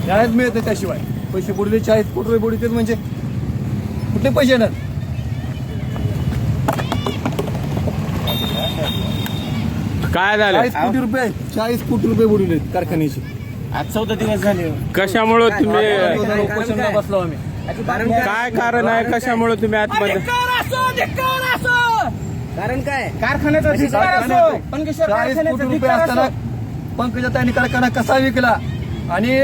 न्यायच मिळत नाही त्याशिवाय. पैसे बुडले 40 कोटी रुपये बुडले म्हणजे कुठले पैसे येणार? काय झालं? 40 कोटी रुपये बुडले कारखान्याचे. आज 14 दिवस झाले. कशामुळे तुम्ही उपोषणाला बसलो आम्ही. काय कारण आहे? कशामुळे तुम्ही आतमध्ये? कारण काय? कारखान्याचा धिक्कार असो. 40 कोटी रुपये असताना पंकजाताईंनी कारखाना कसा विकला आणि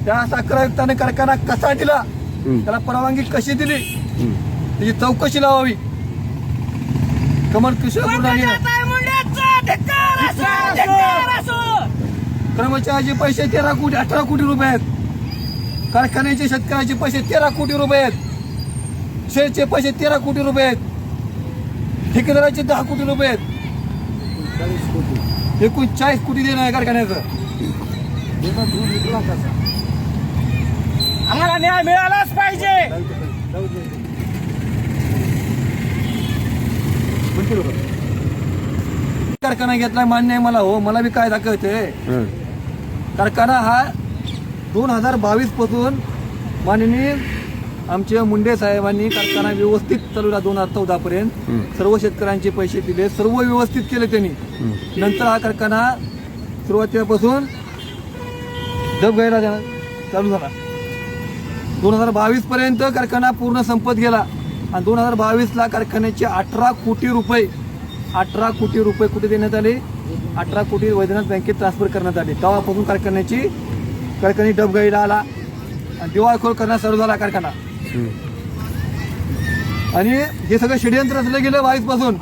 त्या साखर आयुक्ताने कारखाना कसा दिला, त्याला परवानगी कशी दिली, त्याची चौकशी लावावी. कमल किशोर कर्मचाऱ्याचे पैसे 13 कोटी 18 कोटी रुपये आहेत. कारखान्याचे शेतकऱ्याचे पैसे 13 कोटी रुपये आहेत. शेअरचे पैसे 13 कोटी रुपये आहेत. ठेकेदाराचे 10 कोटी रुपये आहेत. एकूण 40 कोटी देणं आहे कारखान्याचं. आम्हाला न्याय मिळालाच पाहिजे. कारखाना घेतला मान्य आहे मला. हो, मला बी काय दाखवते. कारखाना हा 2022 पासून माननीय आमचे मुंडे साहेबांनी कारखाना व्यवस्थित चालवला. 2014 पर्यंत सर्व शेतकऱ्यांचे पैसे दिले, सर्व व्यवस्थित केले त्यांनी. नंतर हा कारखाना सुरुवातीपासून डब घ्यायला चालू झाला. 2022 पर्यंत कारखाना पूर्ण संपत गेला आणि 2022ला कारखान्याचे 18 कोटी रुपये कुठे देण्यात आले? 18 कोटी वैद्यनाथ बँकेत ट्रान्सफर करण्यात आले. तेव्हापासून कारखाना डबगाईला आला आणि दिवाळखोर करण्यास चालू झाला कारखाना. आणि हे सगळं षडयंत्र रचलं गेलं 22 पासून.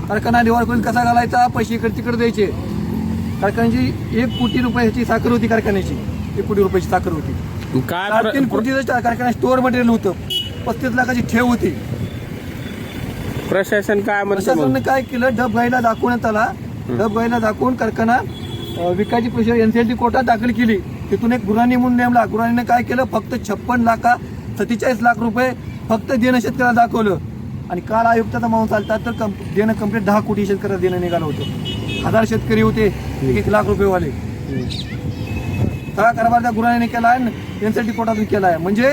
कारखाना दिवाळखोरीत कसा घालायचा, पैसे इकडे तिकडे द्यायचे. कारखान्याची 1 कोटी रुपयाची साखर होती. कारखान्याची 1 कोटी रुपयाची साखर होती. 3 कोटीचं कारखाना स्टोअर मटेरियल होतं. 35 लाखाची ठेव होती. प्रशासन काय म्हणतं? प्रशासनाने काय केलं? डबगाईला दाखवण्यात आला. डबगाईला दाखवून कारखाना विकायची प्रोसेस एनसीएलटी कोर्टात दाखल केली. तिथून एक गुन्हा म्हणून नेमला. गुन्हाने काय केलं? फक्त 47 लाख रुपये फक्त देणं शेतकऱ्याला दाखवलं. आणि काल आयुक्ताचा माणूस चालतात तर देणं कंप्लीट 10 कोटी शेतकऱ्याला देणं निघालं होतं. 1000 शेतकरी होते, 1 लाख रुपये वाले. सगळा कारभार त्या गुन्ह्याने केला आहे, एनसीएलटी कोर्टातून केला आहे. म्हणजे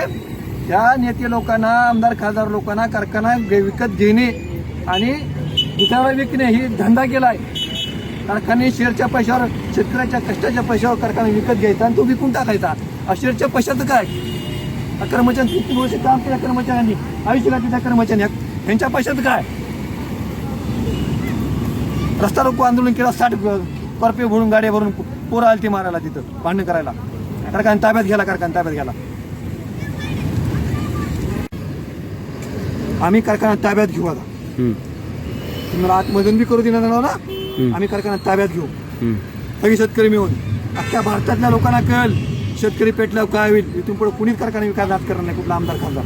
त्या नेते लोकांना, आमदार खासदार लोकांना कारखाना विकत घेणे आणि दुसऱ्याला विकणे ही धंदा केला आहे. कारखाने शेअरच्या पैशावर, शेतकऱ्याच्या कष्टाच्या पैशावर कारखाना विकत घ्यायचा आणि तो विकून टाकायचा. शेअरच्या पैशाचं काय? कर्मचारी 3 वर्ष काम केल्या कर्मचाऱ्यांनी, 80 लाखाच्या कर्मचाऱ्यांनी, यांच्या पैशाचं काय? रस्ता रोको आंदोलन केलं. 60 स्कॉर्पिओ भरून, गाड्या भरून पोरं आली ती मारायला, तिथं भांडण करायला. कारखाना ताब्यात गेला. आम्ही कारखाना ताब्यात घेऊ. आता तुम्हाला आतमधून बी करू देणार ना. आम्ही कारखाना ताब्यात घेऊ. सगळे शेतकरी मिळून अख्ख्या भारतातल्या लोकांना कळेल शेतकरी पेटल्यावर काय होईल. इथून पुढे कुणीच कारखाना विकास करणार नाही, कुठला आमदार खासदार.